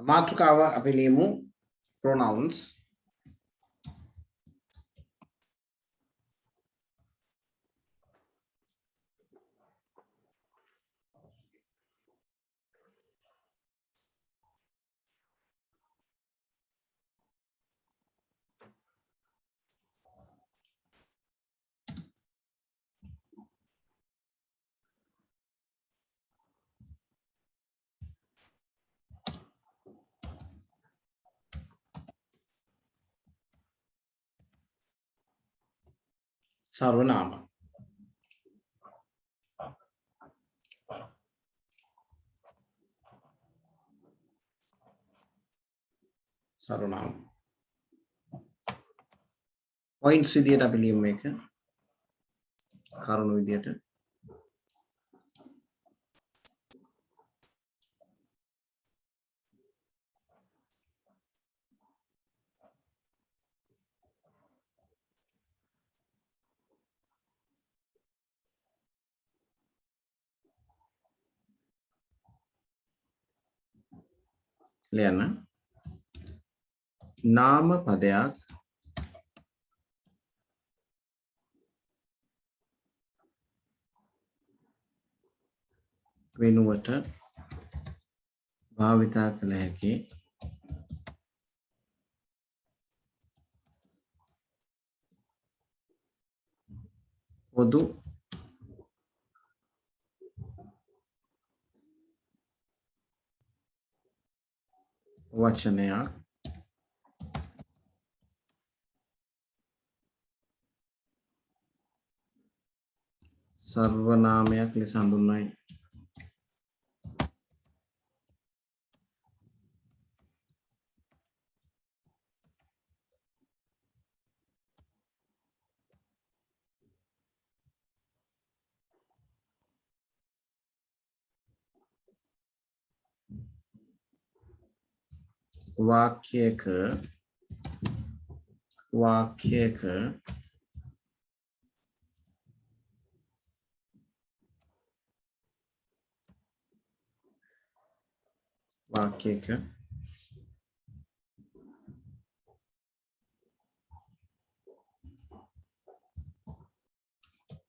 මාතෘකාව අපි ලියමු pronouns. सर्वनाम सर्वनाम points විදියට අපි ලියමු මේක කරුණු විදියට ලියන්න නාම පදයක් වෙනුවට භාවිතා කළ හැකි පොදු වචනයක් සර්වනාමයක් ලෙස හඳුන්වයි. वाक्यक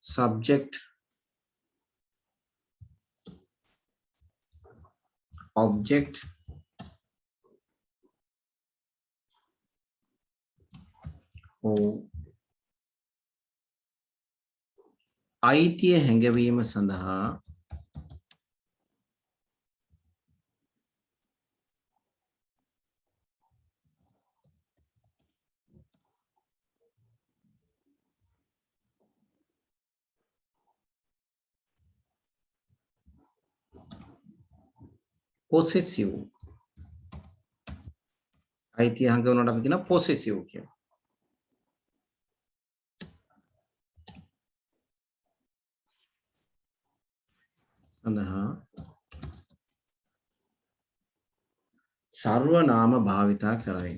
subject object අයිතිය හැඟවීම සඳහා possessive අයිතිය හැඟවනට අපි කියන possessive කියලා. සඳහා සර්වනාම භාවිතා කරයි.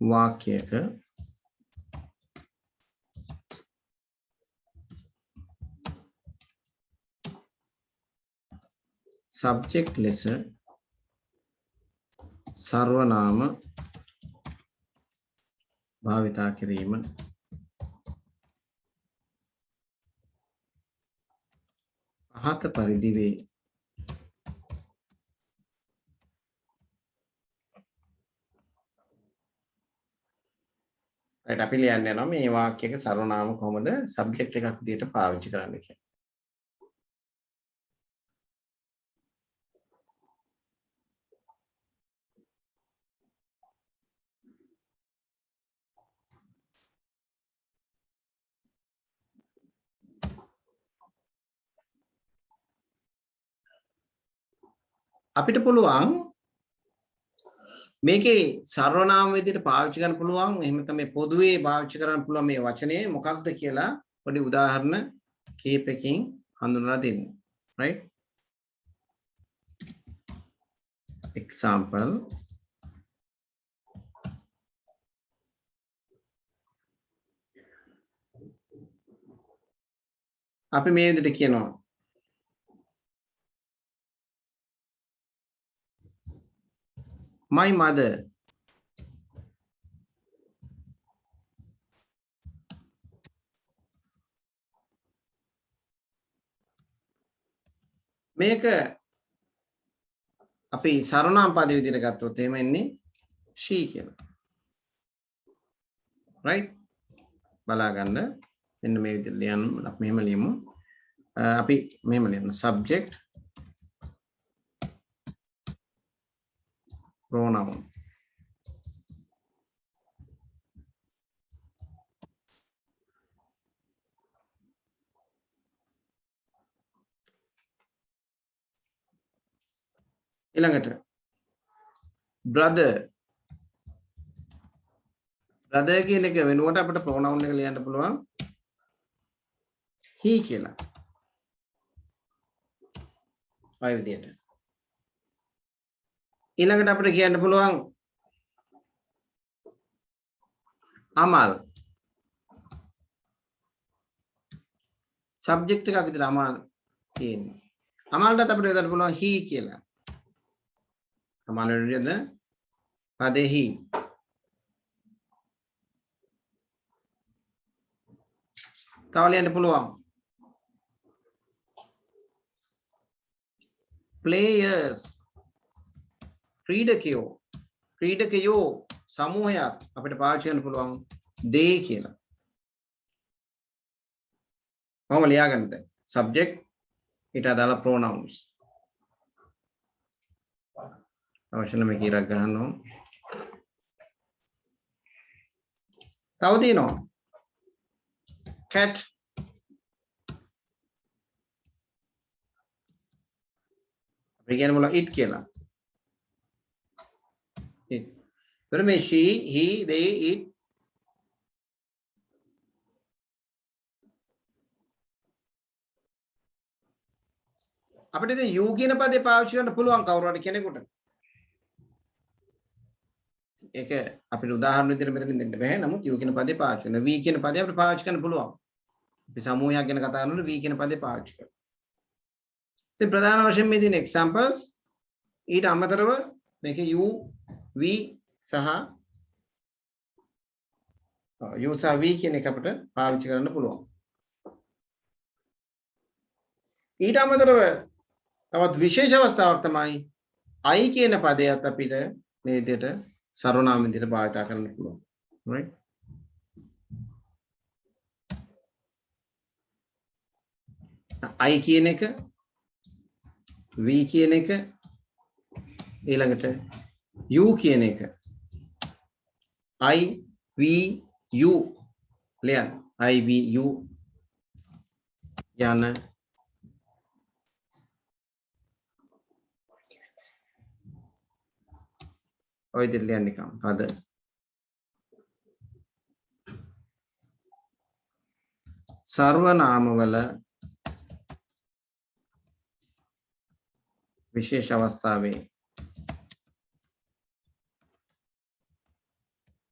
වාක්‍යයක subject ලෙස සර්වනාම භාවිතා කිරීම පහත පරිදි වේ. අපි ලියන්න යනවා මේ වාක්‍යයක සර්වනාම කොහොමද සබ්ජෙක්ට් එකක් විදිහට පාවිච්චි කරන්න කියලා. අපිට පුළුවන් මේකේ සර්වනාම විදිහට පාවිච්චි කරන්න පුළුවන්. එහෙම තමයි පොදුවේ පාවිච්චි කරන්න පුළුවන් මේ වචනේ මොකක්ද කියලා පොඩි උදාහරණ කිහිපයකින් හඳුන්වලා දෙන්න. right? example අපි මේ විදිහට කියනවා my mother මේක අපි සර්වනාම පද විදිහට ගත්තොත් එහෙම එන්නේ she කියලා. right? බලා ගන්න. මෙන්න මේ විදිහට ලියන්න අපි මෙහෙම ලියමු. අපි මෙහෙම ලියන්න subject pronoun. ඊළඟට brother කියන එක වෙනුවට අපිට pronoun එක ලියන්න පුළුවන් he කියලා. ඔය විදිහට. ඊළඟට අපිට කියන්න පුළුවන් අමල්. subject එකක් විතර අමල් තියෙන්නේ. අමල්ට අපිට යොදන්න පුළුවන් he කියලා. අමල් වලද පදේ he. තව ලියන්න පුළුවන් players ක්‍රීඩකයෝ සමූහයක් අපිට පාවිච්චි කරන්න පුළුවන් they කියලා. කොහොම ලියාගන්නද? subject ඊට අදාළ pronouns. අවශ්‍ය නම් මේක ඉරක් ගන්නවා. තව තියෙනවා cat අපි කියන්න පුළුවන් it කියලා. it. එතකොට මේ she, he, they, it අපිට ඉතින් you කියන පදේ පාවිච්චි කරන්න පුළුවන් කවුරු හරි කෙනෙකුට. ඒක අපිට උදාහරණ විදිහට මෙතනින් දෙන්න බෑ. නමුත් you කියන පදේ පාවිච්චි කරනවා. we කියන පදේ අපිට පාවිච්චි කරන්න පුළුවන්. අපි සමූහයක් ගැන කතා කරනකොට we කියන පදේ පාවිච්චි කරනවා. ඉතින් ප්‍රධාන වශයෙන් මේ තියෙන examples ඊට අමතරව මේකේ you, we සහ you සහ we කියන එක අපිට පාවිච්චි කරන්න පුළුවන්. ඊට අමතරව තවත් විශේෂ අවස්ථාවක් තමයි I කියන පදයට අපිට මේ විදිහට සර්වනාම විදිහට භාවිත කරන්න පුළුවන්. right? I කියන එක we කියන එක ඊළඟට you කියන එක I, we, you ලියන්න. I, we, you යන ඔය විදිහට ලියන්න නිකම් පද සර්වනාමවල විශේෂ අවස්ථාවේ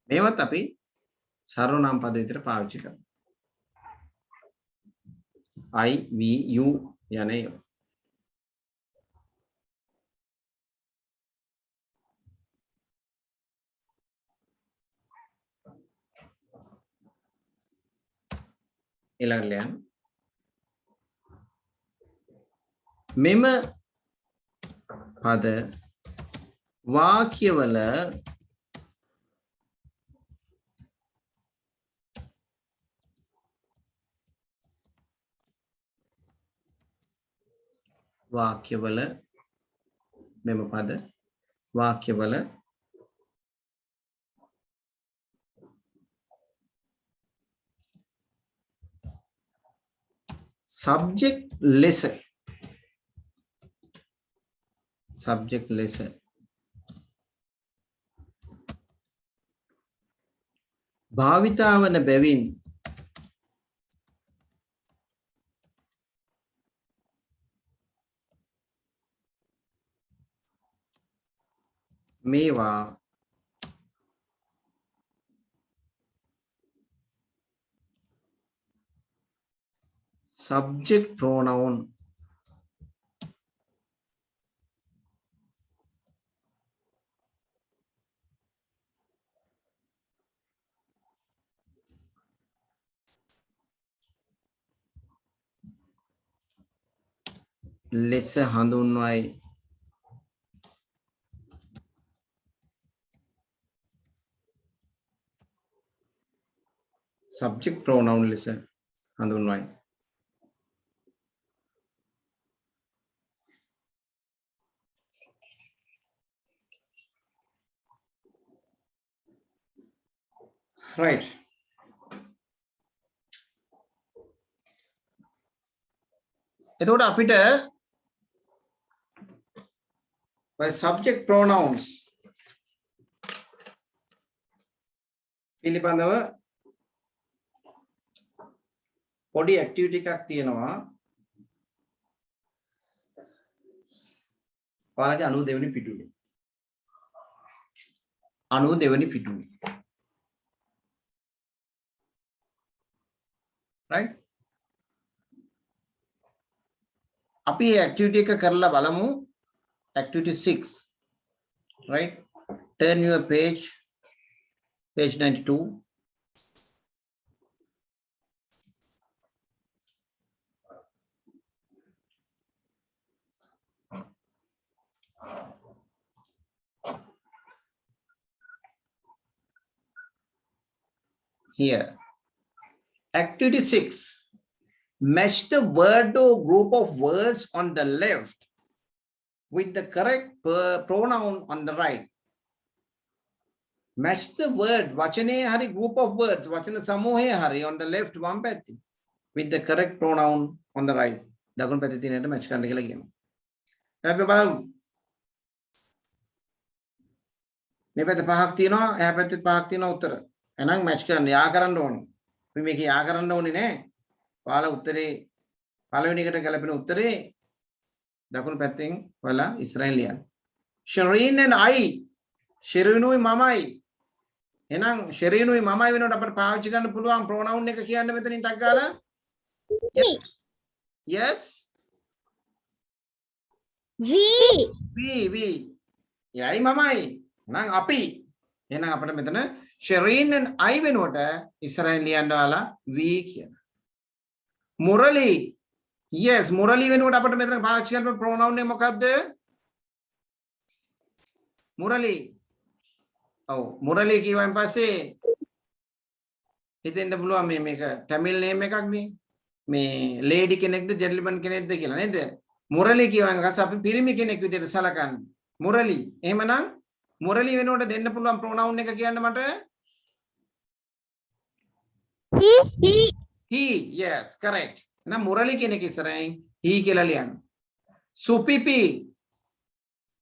මේවත් අපි සර්වනාම පද විදිහට පාවිච්චි කරනවා. I, we, you යන ඒවා. ඊළඟට මෙම පද වාක්‍යවල මෙම පද වාක්‍යවල subject ලෙස subject lesser. භාවිතාවන බැවින් මේවා subject pronoun ලෙස හඳුන්වයි. subject pronoun ලෙස හඳුන්වයි. right. එතකොට අපිට subject pronouns පිළිබඳව පොඩි ඇක්ටිවිටි එකක් තියෙනවා. ඔයාලගේ 92 වෙනි පිටුවේ. 92 වෙනි පිටුවේ. right. අපි ඇක්ටිවිටි එක කරලා බලමු. activity 6. right. Turn your page 92. Here, activity 6. Match the word or group of words on the left with the correct pronoun on the right. Match the word vachane hari group of words vachana samuhe hari on the left one පැත්තේ with the correct pronoun on the right. දකුණු පැත්තේ තියෙනට match කරන්න කියලා කියනවා. අපි බලමු. මේ පැත්තේ පහක් තියෙනවා, එහා පැත්තේ පහක් තියෙනවා උත්තර. එහෙනම් match කරන්න යා කරන්න ඕනේ. අපි මේක යා කරන්න ඕනේ නෑ. ඔයාලා උත්තරේ පළවෙනි එකට ගැලපෙන උත්තරේ දකුණු පැත්තෙන් ඔයාලා ඉස්සරහින් ලියන්න. Shireen and I. Shireenුයි මමයි. එහෙනම් Shireenුයි මමයි වෙනකොට අපිට පාවිච්චි කරන්න පුළුවන් pronoun එක කියන්න මෙතනින් ටක් ගාලා. Yes. We. යයි මමයි. එහෙනම් අපි. එහෙනම් අපිට මෙතන Shireen and I වෙනකොට ඉස්සරහින් ලියන්න ඔයාලා we කියන. Murali. Yes, Murali වෙනකොට අපිට මෙතන පාවිච්චි කරන pronoun එක මොකක්ද? Murali. ඔව් Murali කියවයින් පස්සේ හිතෙන්න පුළුවන් මේක tamil name එකක් නේ. මේ lady කෙනෙක්ද gentleman කෙනෙක්ද කියලා නේද? Murali කියවයින් පස්සේ අපි පිරිමි කෙනෙක් විදිහට සලකන්නේ. Murali. එහෙමනම් Murali වෙනකොට දෙන්න පුළුවන් pronoun එක කියන්න මට. He. Yes, correct. Now Murali කෙනෙක් ඉස්සරහින් he කියලා ලියන්න. Supipi.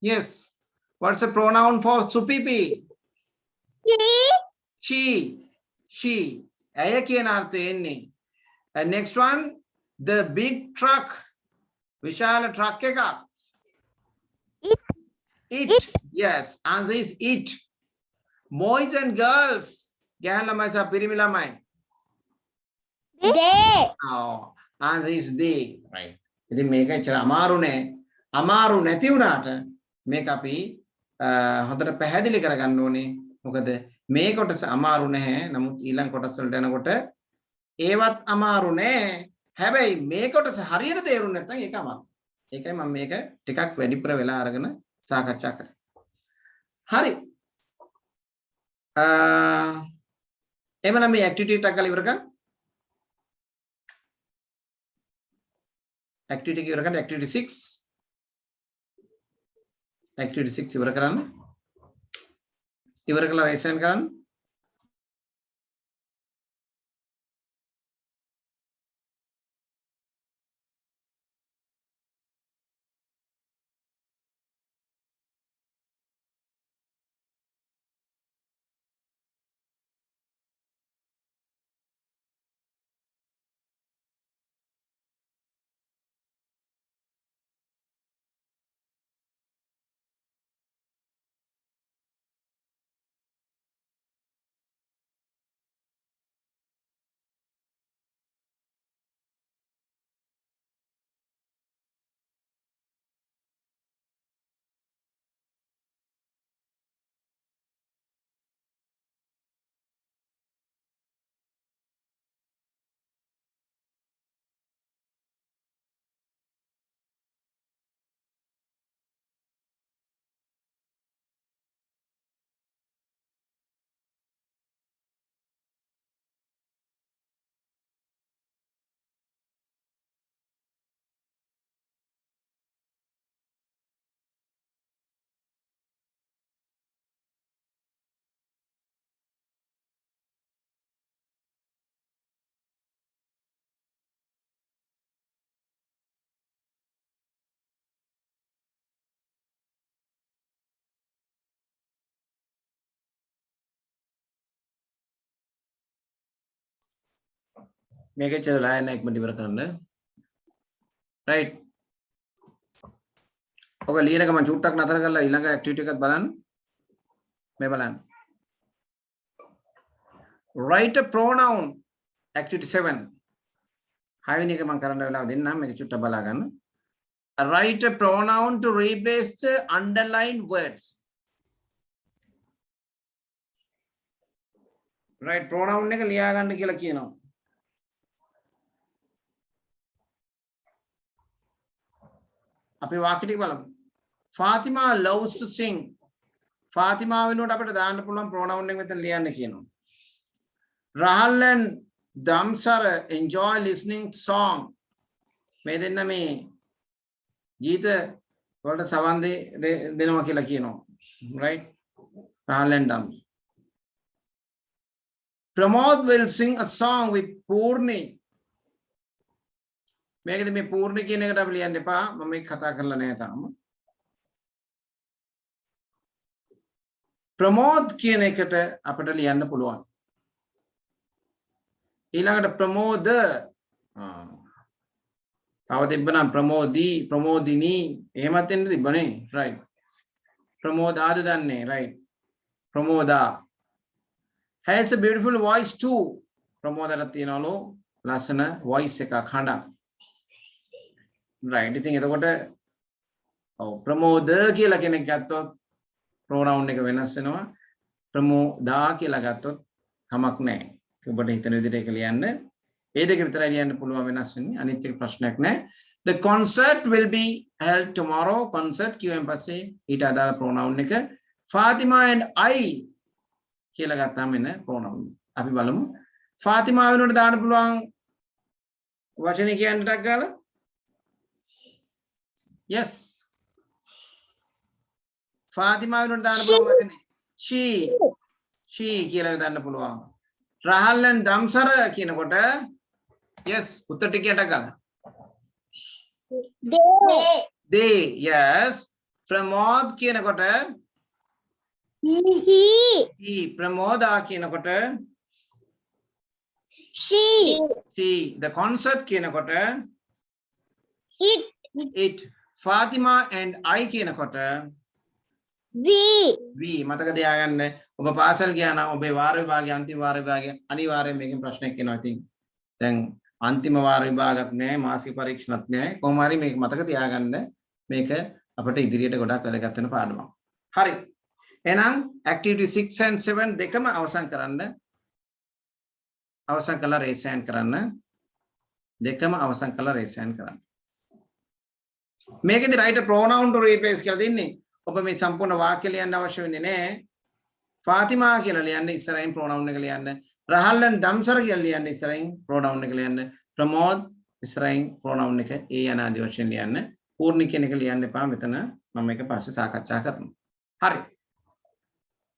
Yes. What's the pronoun for Supipi? She. ඇය කියන අර්ථය එන්නේ. And next one, the big truck. විශාල truck එකක්. It. Yes, answer is it. Boys and girls. ගැහැණු ළමයි සහ පිරිමි ළමයි. They. Oh, answer is they. Right. ඉතින් මේක ඇත්තට අමාරු නෑ. අමාරු නැති වුණාට මේක අපි හොඳට පැහැදිලි කරගන්න ඕනේ. මොකද මේ කොටස අමාරු නැහැ. නමුත් ඊළඟ කොටස් වලට යනකොට ඒවත් අමාරු නෑ. හැබැයි මේ කොටස හරියට තේරුම් නැත්නම් ඒක අමාරුයි. ඒකයි මම මේක ටිකක් වැඩිපුර වෙලා අරගෙන සාකච්ඡා කරේ. හරි. එහෙනම් මේ ඇක්ටිවිටි එකක් ගාලා ඉවර කරමු. activity ඉවර කරන්න activity 6 ඉවර කරන්න ඉවර කළා රේෂන් කරන්න මේක චරලා යන එකම ඉවර කරන්න. right. ඔක ලියන එක මම චුට්ටක් නතර කරලා ඊළඟ ඇක්ටිවිටි එකත් බලන්න. මේ බලන්න. write a pronoun activity 7. හයවෙනි එක මම කරන්න වෙලාව දෙන්නම් මේක චුට්ටක් බලා ගන්න. Write a pronoun to replace the underlined words. right pronoun එක ලියා ගන්න කියලා කියනවා. අපි වාක්‍ය ටික බලමු. Fatima loves to sing. Fatima වෙනුවට අපිට දාන්න පුළුවන් pronoun එක මෙතන ලියන්න කියනවා. Rahul and Damsara enjoy listening to song. මේ දෙන්න මේ ගීත වලට සවන් දෙනවා කියලා කියනවා. right Rahul and Dams. Pramod will sing a song with Purni. මේකද මේ පූර්ණ කියන එකට අපි ලියන්න එපා. මම මේක කතා කරලා නැහැ තාම. ප්‍රමෝද් කියන එකට අපිට ලියන්න පුළුවන්. ඊළඟට ප්‍රමෝද තව තිබ්බනම් ප්‍රමෝදී ප්‍රමෝදිනී එහෙමත් එන්න තිබ්බනේ. right ප්‍රමෝදාද දන්නේ. right ප්‍රමෝදා has a beautiful voice too. ප්‍රමෝදට තියනවලු ලස්සන voice එකක් හඬක්. right ඉතින් එතකොට ඔව් ප්‍රමෝද කියලා කෙනෙක් ගත්තොත් pronoun එක වෙනස් වෙනවා. ප්‍රමෝදා කියලා ගත්තොත් කමක් නැහැ. ඔබට හිතන විදිහට ඒක ලියන්න. ඒ දෙක විතරයි ලියන්න පුළුවන් වෙනස් වෙන්නේ. අනිත් එක ප්‍රශ්නයක් නැහැ. The concert will be held tomorrow. concert කියවෙන් පස්සේ ඊට අදාළ pronoun එක Fatima and I කියලා ගත්තාම එන pronoun. අපි බලමු. Fatima වෙනුවට දාන්න පුළුවන් වචනේ කියන්න ටක් ගාලා. yes Fatima වෙනුවට දාන්න පුළුවන් වචනේ she කියලා දාන්න පුළුවන්. Rahul and Damsara කියනකොට yes උත්තර ටික යට ගන්න. they yes Pramod කියනකොට he Pramoda කියනකොට she the concert කියනකොට it Fatima and I කියනකොට we මතක තියාගන්න. ඔබ පාසල් ගියා නම් ඔබේ වාර විභාගයේ අන්තිම වාර විභාගයේ අනිවාර්යයෙන් මේකෙන් ප්‍රශ්නයක් එනවා. ඉතින් දැන් අන්තිම වාර විභාගත් නැහැ මාසික පරීක්ෂණත් නැහැ. කොහොම හරි මේක මතක තියාගන්න. මේක අපිට ඉදිරියට ගොඩක් වැදගත් වෙන පාඩමක්. හරි. එහෙනම් activity 6 and 7 දෙකම අවසන් කරන්න. අවසන් කළා raise hand කරන්න. දෙකම අවසන් කළා raise hand කරන්න. මේකෙදි write a pronoun to replace කියලා දෙන්නේ. ඔබ මේ සම්පූර්ණ වාක්‍ය ලියන්න අවශ්‍ය වෙන්නේ නැහැ. Fatima කියලා ලියන්න ඉස්සරහින් pronoun එක ලියන්න. Rahul and Damsara කියලා ලියන්න ඉස්සරහින් pronoun එක ලියන්න. Pramod ඉස්සරහින් pronoun එක ඒ අනාදි වශයෙන් ලියන්න. පූර්ණ කියන එක ලියන්න එපා. මෙතන මම මේක පස්සේ සාකච්ඡා කරනවා. හරි.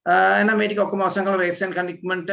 එහෙනම් මේ ටික ඔක්කොම අවසන් කරලා raise hand කරන්න ඉක්මනට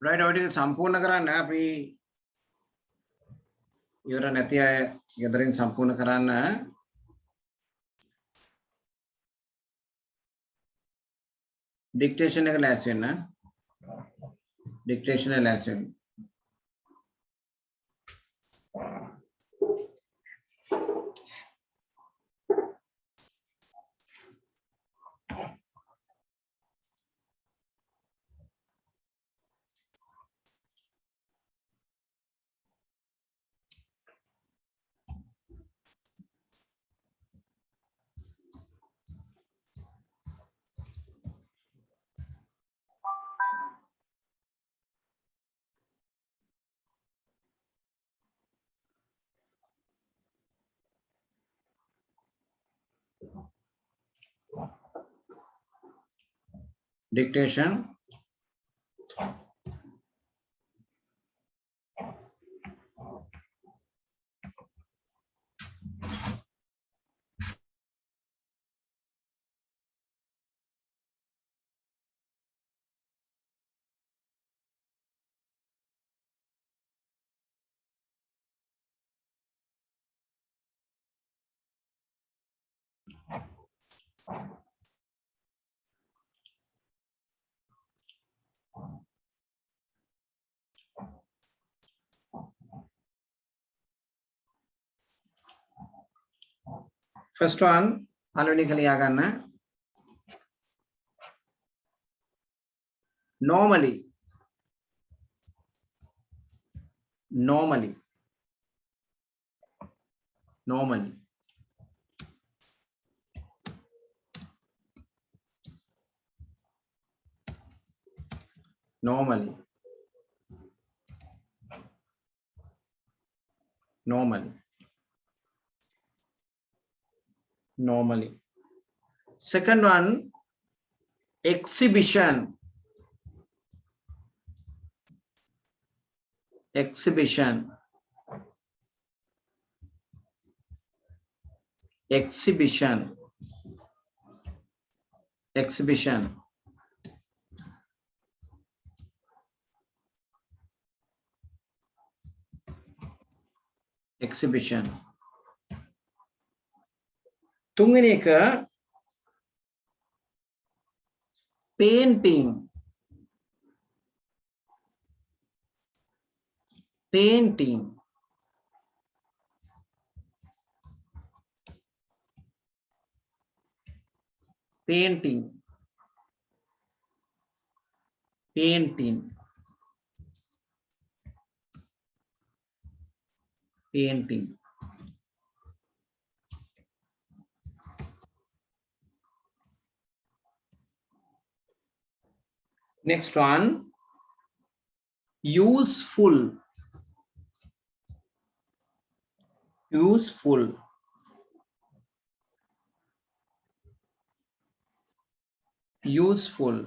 right ඔය ටික සම්පූර්ණ කරන්න අපි ඉවර නැති අය ගෙදරින් සම්පූර්ණ කරන්න ඩික්ටේෂන් එක ලෑස්ති වෙන්න ඩික්ටේෂන් එක ලෑස්ති වෙන්න dictation first one පළවෙනි එක ලියා ගන්න normally normally normally normally normally normally second one exhibition exhibition exhibition exhibition exhibition තුන්වෙනි එක painting painting painting painting painting next one useful useful useful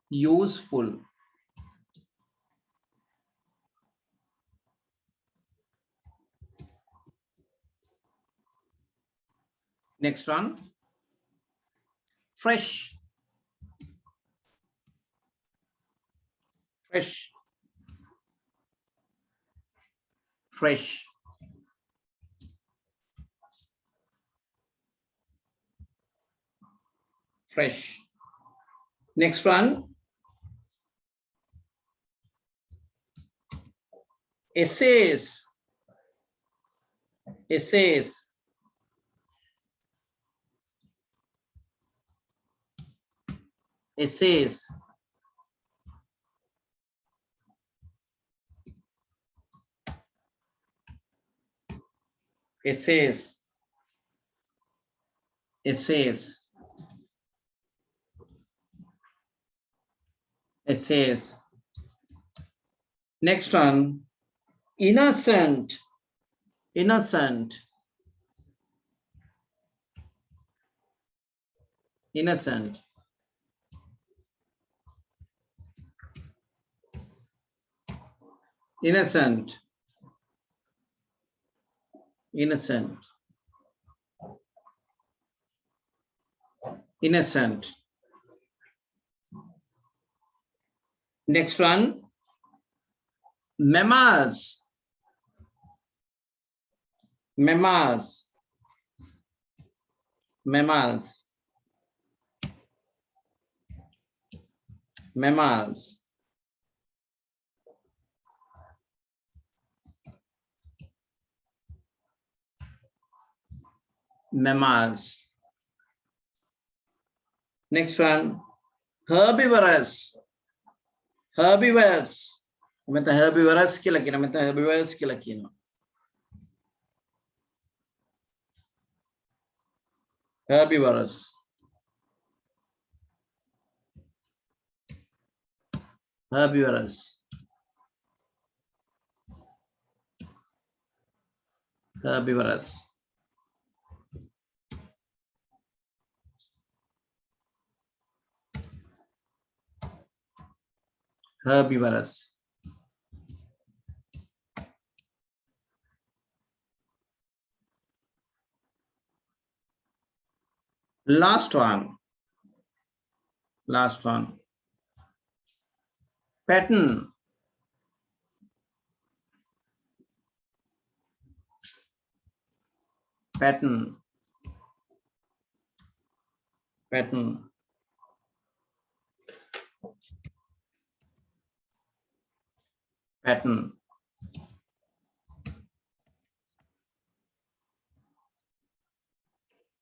useful next one fresh fresh fresh fresh next one essays essays essays essays essays essays next one innocent innocent innocent innocent innocent, innocent. Next one, mammals, mammals, mammals, mammals. Mammals. Next one, herbivorous, herbivores. Meta herbivorous කියලා කියන meta herbivores කියලා කියනවා. Herbivorous. Herbivorous. Herbivorous. Herbivorous. Last one. Last one. Pattern. Pattern. Pattern. Pattern.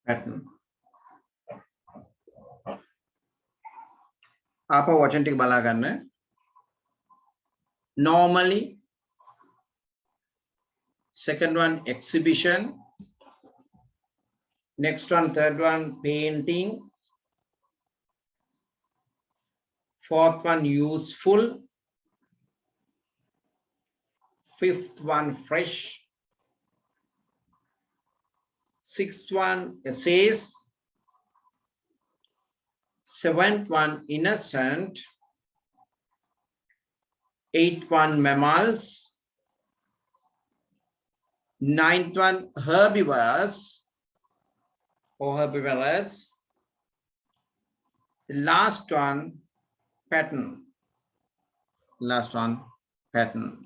Pattern. आपा वचन टिक बाला करना. Normally. Second one, exhibition. Next one, third one, painting. Fourth one, useful. Fifth one, fresh. Sixth one, essays. Seventh one, innocent. Eighth one, mammals. Ninth one, herbivores or herbivorous. The last one, pattern. Last one, pattern.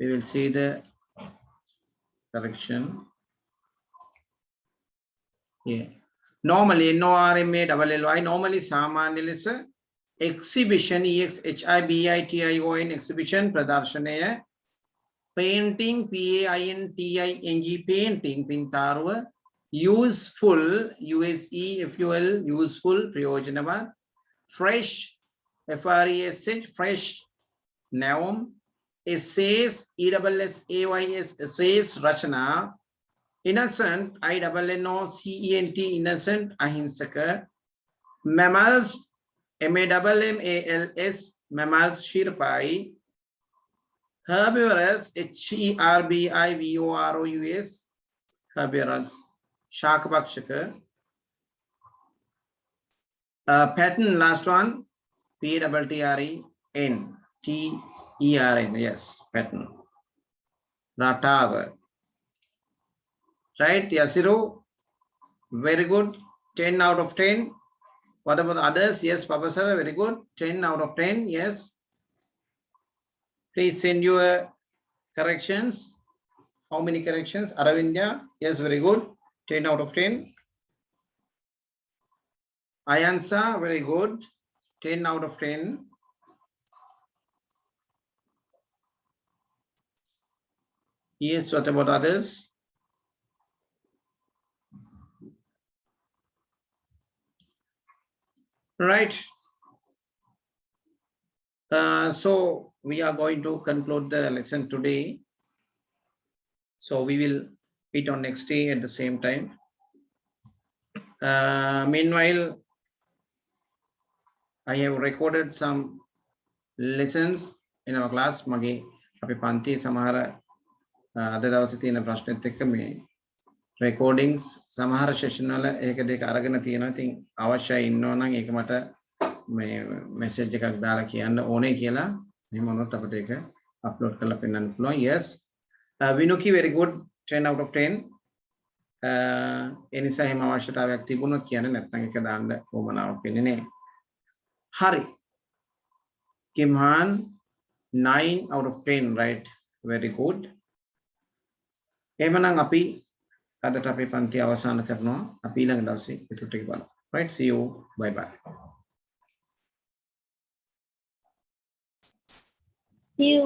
We will see the correction. Yeah. Normally, NORMA normally सामान्य less exhibition EXHIBITION exhibition प्रदर्शनीय painting PAINTING painting pintarwa useful USEFUL useful प्रयोजनवा fresh FRESH fresh noun essays ESSAYS essays रचना innocent INNOCENT innocent अहिंसक mammals MAMMALS mammals शिरपाई herbivorous HERBIVOROUS herbivorous शाकभक्षक pattern last one PTTREN yes pattern Ratava. Right, Yasiru, very good, 10 out of 10. What about others? Yes, Papa sir, very good, 10 out of 10. Yes. Please send your corrections. How many corrections? Aravindya, yes, very good, 10 out of 10. Ayansa, very good, 10 out of 10. Yes, what about others? Right. So we are going to conclude the lesson today. So we will meet on next day at the same time. Meanwhile, I have recorded some lessons in our class. Magi api panti samahara ada dawase tiyena prashnet ekka me recordings samahara session wala eka deka aragena tiyena. Ithin අවශ්‍යයි ඉන්නවා නම් ඒක මට මේ message එකක් දාලා කියන්න ඕනේ කියලා. එහෙම වුණොත් අපිට ඒක upload කරලා පෙන්නන්න පුළුවන්. Yes. Vinuki very good 10 out of 10 එනිසා එහෙම අවශ්‍යතාවයක් තිබුණොත් කියන්නේ නැත්නම් එක දාන්න ඕමනාවක් වෙන්නේ නැහැ. හරි. Kimhan 9 out of 10 right very good. එහෙමනම් අපි අදට අපේ පන්ති අවසන් කරනවා. අපි ඊළඟ දවසේ ඊට ටික බලමු. Right, see you, bye bye. See you.